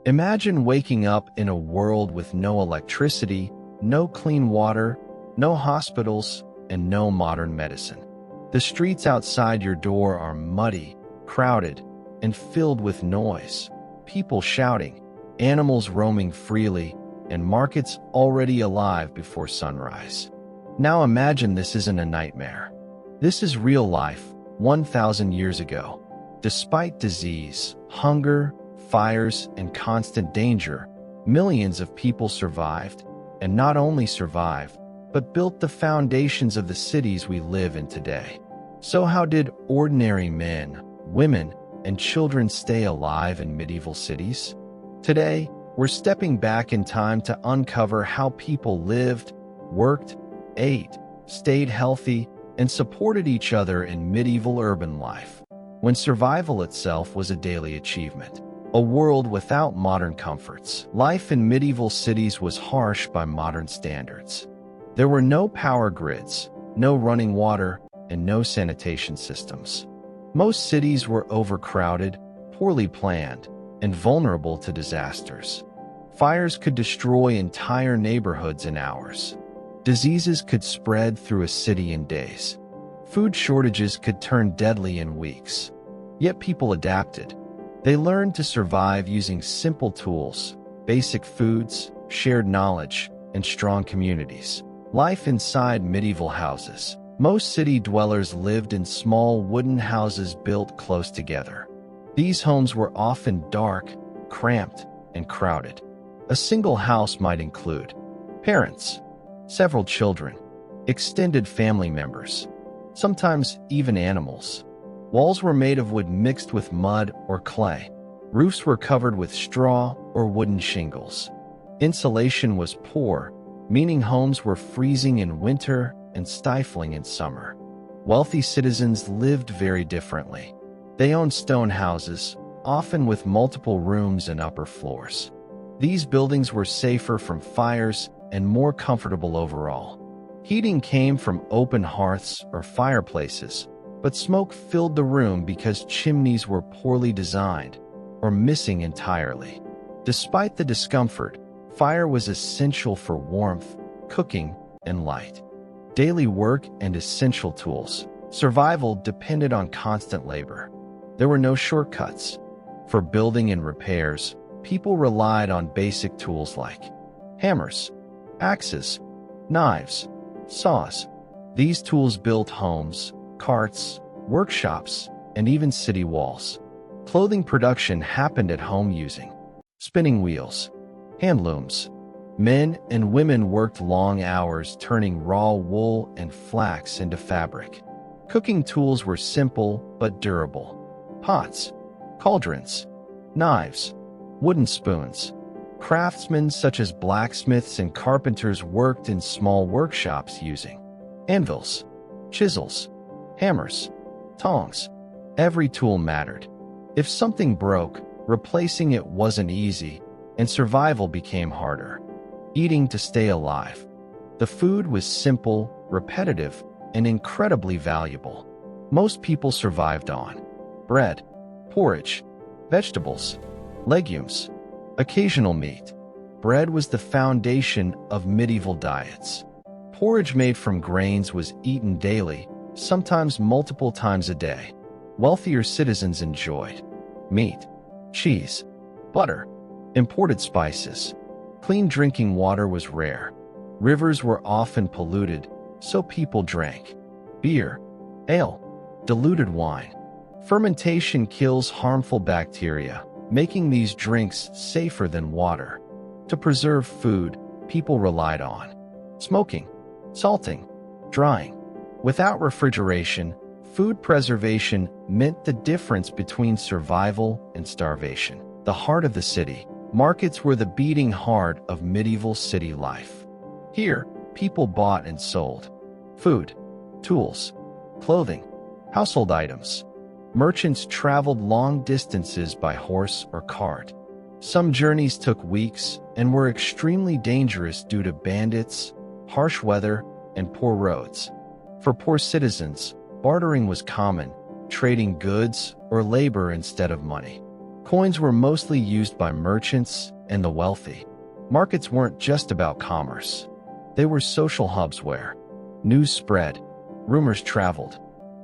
Imagine waking up in a world with no electricity, no clean water, no hospitals, and no modern medicine. The streets outside your door are muddy, crowded, and filled with noise. People shouting, animals roaming freely, and markets already alive before sunrise. Now imagine this isn't a nightmare. This is real life, 1,000 years ago. Despite disease, hunger, fires, and constant danger, millions of people survived, and not only survived, but built the foundations of the cities we live in today. So how did ordinary men, women, and children stay alive in medieval cities? Today, we're stepping back in time to uncover how people lived, worked, ate, stayed healthy, and supported each other in medieval urban life, when survival itself was a daily achievement. A world without modern comforts. Life in medieval cities was harsh by modern standards. There were no power grids, no running water, and no sanitation systems. Most cities were overcrowded, poorly planned, and vulnerable to disasters. Fires could destroy entire neighborhoods in hours. Diseases could spread through a city in days. Food shortages could turn deadly in weeks. Yet people adapted. They learned to survive using simple tools, basic foods, shared knowledge, and strong communities. Life inside medieval houses. Most city dwellers lived in small wooden houses built close together. These homes were often dark, cramped, and crowded. A single house might include parents, several children, extended family members, sometimes even animals. Walls were made of wood mixed with mud or clay. Roofs were covered with straw or wooden shingles. Insulation was poor, meaning homes were freezing in winter and stifling in summer. Wealthy citizens lived very differently. They owned stone houses, often with multiple rooms and upper floors. These buildings were safer from fires and more comfortable overall. Heating came from open hearths or fireplaces, but smoke filled the room because chimneys were poorly designed or missing entirely. Despite the discomfort, fire was essential for warmth, cooking, and light. Daily work and essential tools. Survival depended on constant labor. There were no shortcuts. For building and repairs, people relied on basic tools like hammers, axes, knives, saws. These tools built homes, carts, workshops, and even city walls. Clothing production happened at home using spinning wheels, hand looms. Men and women worked long hours turning raw wool and flax into fabric. Cooking tools were simple but durable. Pots, cauldrons, knives, wooden spoons. Craftsmen such as blacksmiths and carpenters worked in small workshops using anvils, chisels, hammers, tongs. Every tool mattered. If something broke, replacing it wasn't easy, and survival became harder. Eating to stay alive. The food was simple, repetitive, and incredibly valuable. Most people survived on bread, porridge, vegetables, legumes, occasional meat. Bread was the foundation of medieval diets. Porridge made from grains was eaten daily, sometimes multiple times a day. Wealthier citizens enjoyed meat, cheese, butter, imported spices. Clean drinking water was rare. Rivers were often polluted, so people drank beer, ale, diluted wine. Fermentation kills harmful bacteria, making these drinks safer than water. To preserve food, people relied on smoking, salting, drying. Without refrigeration, food preservation meant the difference between survival and starvation. The heart of the city. Markets were the beating heart of medieval city life. Here, people bought and sold food, tools, clothing, household items. Merchants traveled long distances by horse or cart. Some journeys took weeks and were extremely dangerous due to bandits, harsh weather, and poor roads. For poor citizens, bartering was common, trading goods or labor instead of money. Coins were mostly used by merchants and the wealthy. Markets weren't just about commerce. They were social hubs where news spread, rumors traveled,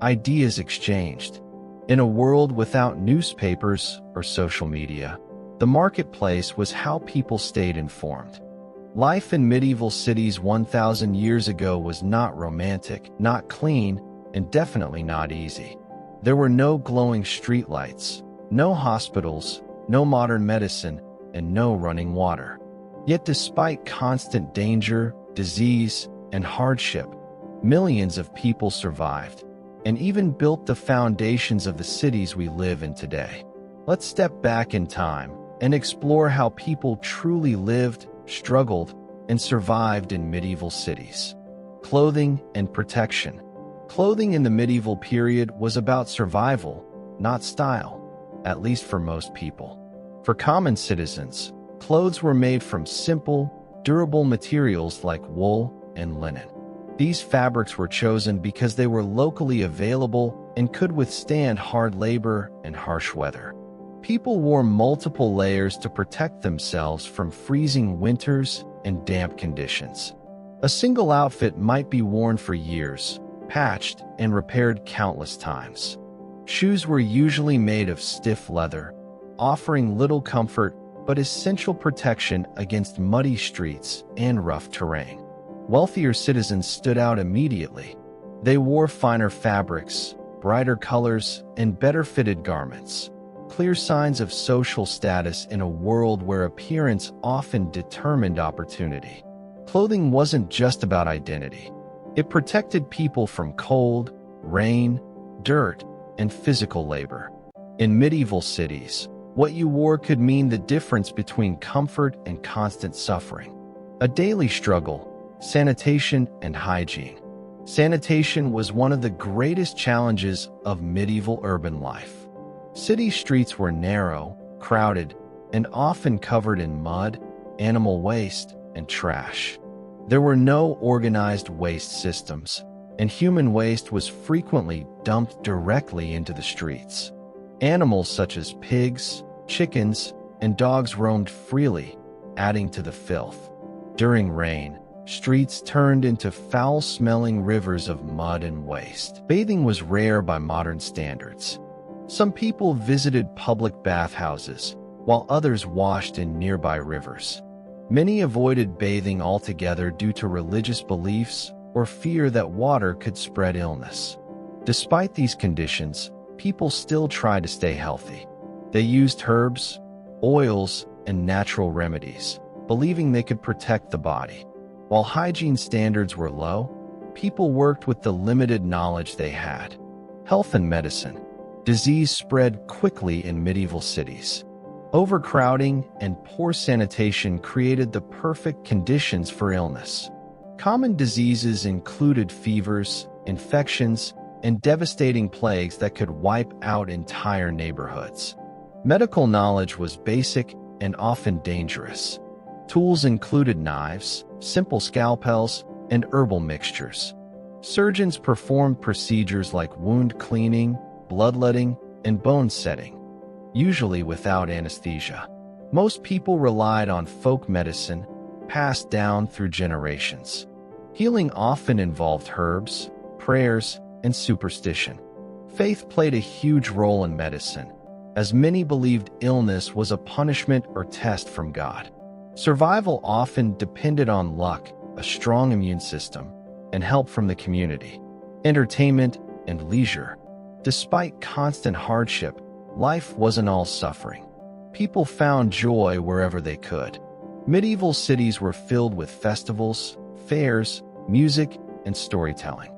ideas exchanged. In a world without newspapers or social media, the marketplace was how people stayed informed. Life in medieval cities 1,000 years ago was not romantic, not clean, and definitely not easy. There were no glowing streetlights, no hospitals, no modern medicine, and no running water. Yet despite constant danger, disease, and hardship, millions of people survived and even built the foundations of the cities we live in today. Let's step back in time and explore how people truly lived, struggled, and survived in medieval cities. Clothing and protection. Clothing in the medieval period was about survival, not style, at least for most people. For common citizens, clothes were made from simple, durable materials like wool and linen. These fabrics were chosen because they were locally available and could withstand hard labor and harsh weather. People wore multiple layers to protect themselves from freezing winters and damp conditions. A single outfit might be worn for years, patched and repaired countless times. Shoes were usually made of stiff leather, offering little comfort but essential protection against muddy streets and rough terrain. Wealthier citizens stood out immediately. They wore finer fabrics, brighter colors, and better-fitted garments, clear signs of social status in a world where appearance often determined opportunity. Clothing wasn't just about identity. It protected people from cold, rain, dirt, and physical labor. In medieval cities, what you wore could mean the difference between comfort and constant suffering. A daily struggle, sanitation and hygiene. Sanitation was one of the greatest challenges of medieval urban life. City streets were narrow, crowded, and often covered in mud, animal waste, and trash. There were no organized waste systems, and human waste was frequently dumped directly into the streets. Animals such as pigs, chickens, and dogs roamed freely, adding to the filth. During rain, streets turned into foul-smelling rivers of mud and waste. Bathing was rare by modern standards. Some people visited public bathhouses, while others washed in nearby rivers. Many avoided bathing altogether due to religious beliefs or fear that water could spread illness. Despite these conditions, people still tried to stay healthy. They used herbs, oils, and natural remedies, believing they could protect the body. While hygiene standards were low, people worked with the limited knowledge they had. Health and medicine. Disease spread quickly in medieval cities. Overcrowding and poor sanitation created the perfect conditions for illness. Common diseases included fevers, infections, and devastating plagues that could wipe out entire neighborhoods. Medical knowledge was basic and often dangerous. Tools included knives, simple scalpels, and herbal mixtures. Surgeons performed procedures like wound cleaning, bloodletting, and bone setting, usually without anesthesia. Most people relied on folk medicine, passed down through generations. Healing often involved herbs, prayers, and superstition. Faith played a huge role in medicine, as many believed illness was a punishment or test from God. Survival often depended on luck, a strong immune system, and help from the community. Entertainment and leisure. Despite constant hardship, life wasn't all suffering. People found joy wherever they could. Medieval cities were filled with festivals, fairs, music, and storytelling.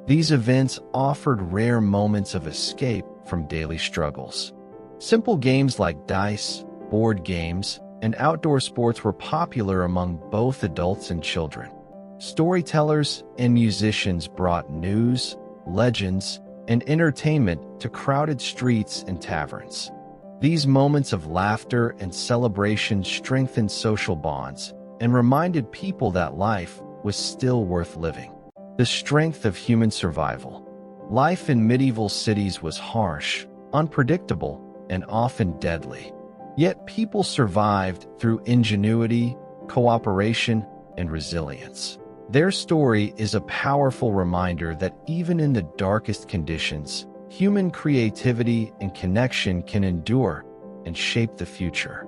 These events offered rare moments of escape from daily struggles. Simple games like dice, board games, and outdoor sports were popular among both adults and children. Storytellers and musicians brought news, legends, and entertainment to crowded streets and taverns. These moments of laughter and celebration strengthened social bonds and reminded people that life was still worth living. The strength of human survival. Life in medieval cities was harsh, unpredictable, and often deadly. Yet people survived through ingenuity, cooperation, and resilience. Their story is a powerful reminder that even in the darkest conditions, human creativity and connection can endure and shape the future.